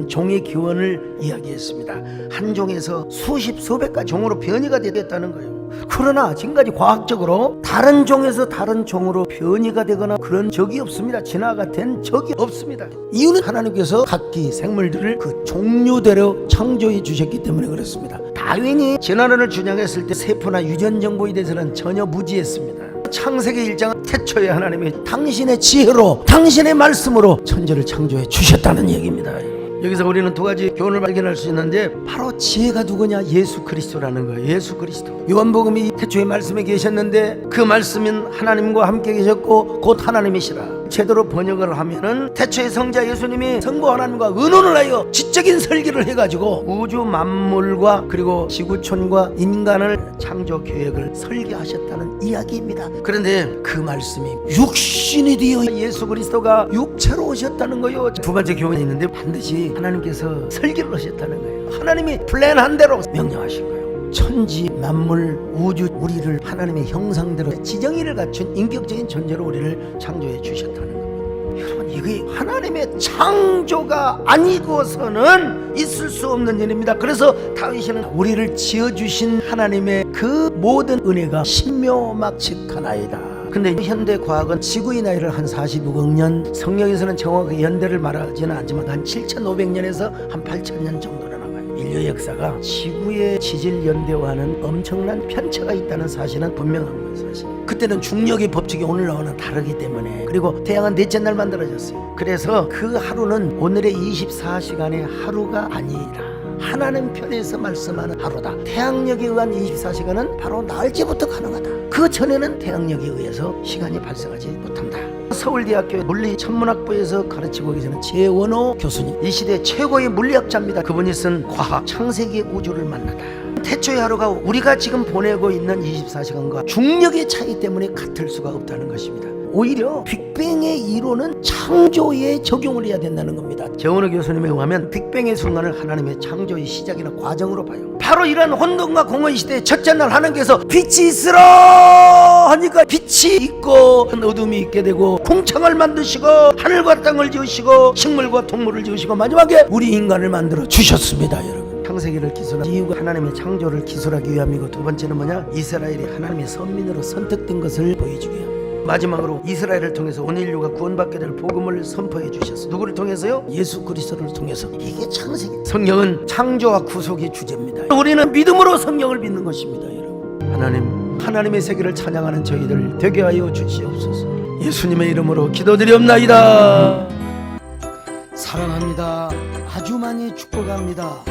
있는 종의 기원을 이야기했습니다. 한 종에서 수십 수백 가지 종으로 변이가 됐다는 거예요. 그러나 지금까지 과학적으로 다른 종에서 다른 종으로 변이가 되거나 그런 적이 없습니다. 진화가 된 적이 없습니다. 이유는 하나님께서 각기 생물들을 그 종류대로 창조해 주셨기 때문에 그렇습니다. 다윈이 진화론을 주장했을 때 세포나 유전 정보에 대해서는 전혀 무지했습니다. 창세기 1장은 태초에 하나님이 당신의 지혜로 당신의 말씀으로 천지를 창조해 주셨다는 얘기입니다. 여기서 우리는 두 가지 교훈을 발견할 수 있는데, 바로 지혜가 누구냐? 예수 그리스도라는 거예요. 예수 그리스도. 요한복음이 태초에 말씀에 계셨는데 그 말씀은 하나님과 함께 계셨고 곧 하나님이시라. 제대로 번역을 하면은 태초에 성자 예수님이 성부 하나님과 의논을 하여 지적인 설계를 해가지고 우주 만물과 그리고 지구촌과 인간을 창조 계획을 설계하셨다는 이야기입니다. 그런데 그 말씀이 육신이 되어 예수 그리스도가 육체로 오셨다는 거예요. 두 번째 교훈이 있는데, 반드시 하나님께서 설계를 하셨다는 거예요. 하나님이 플랜한 대로 명령하신 거예요. 천지 만물 우주 우리를 하나님의 형상대로 지정의를 갖춘 인격적인 존재로 우리를 창조해 주셨다는 겁니다. 여러분, 이게 하나님의 창조가 아니고서는 있을 수 없는 일입니다. 그래서 다윗은 우리를 지어주신 하나님의 그 모든 은혜가 신묘막측하나이다. 근데 현대 과학은 지구의 나이를 한 46억 년, 성경에서는 정확하게 연대를 말하지는 않지만 한 7,500년에서 한 8,000년 정도로 나와요. 인류의 역사가 지구의 지질 연대와는 엄청난 편차가 있다는 사실은 분명한 거예요. 사실 그때는 중력의 법칙이 오늘하고는 다르기 때문에, 그리고 태양은 넷째 날 만들어졌어요. 그래서 그 하루는 오늘의 24시간의 하루가 아니라 하나님 편에서 말씀하는 하루다. 태양력에 의한 24시간은 바로 날짜부터 가능하다. 그 전에는 태양력에 의해서 시간이 발생하지 못한다. 서울대학교 물리천문학부에서 가르치고 계시는 재원호 교수님, 이 시대 최고의 물리학자입니다. 그분이 쓴 과학 창세기의 우주를 만나다. 태초의 하루가 우리가 지금 보내고 있는 24시간과 중력의 차이 때문에 같을 수가 없다는 것입니다. 오히려 빅뱅의 이론은 창조에 적용을 해야 된다는 겁니다. 재원호 교수님에 의하면 빅뱅의 순간을 하나님의 창조의 시작이나 과정으로 봐요. 바로 이런 혼돈과 공허의 시대의 첫째 날 하나님께서 빛이 있으라 하니까 빛이 있고 어둠이 있게 되고, 궁창을 만드시고 하늘과 땅을 지으시고 식물과 동물을 지으시고 마지막에 우리 인간을 만들어 주셨습니다. 여러분, 창세기를 기술한 이유가 하나님의 창조를 기술하기 위함이고, 두 번째는 뭐냐? 이스라엘이 하나님의 선민으로 선택된 것을 보여주기 위함. 마지막으로 이스라엘을 통해서 온 인류가 구원받게 될 복음을 선포해 주셨어요. 누구를 통해서요? 예수 그리스도를 통해서. 이게 창세기. 성경은 창조와 구속의 주제입니다. 우리는 믿음으로 성경을 믿는 것입니다. 여러분, 하나님의 세계를 찬양하는 저희들 되게 하여 주시옵소서. 예수님의 이름으로 기도드리옵나이다. 사랑합니다. 아주 많이 축복합니다.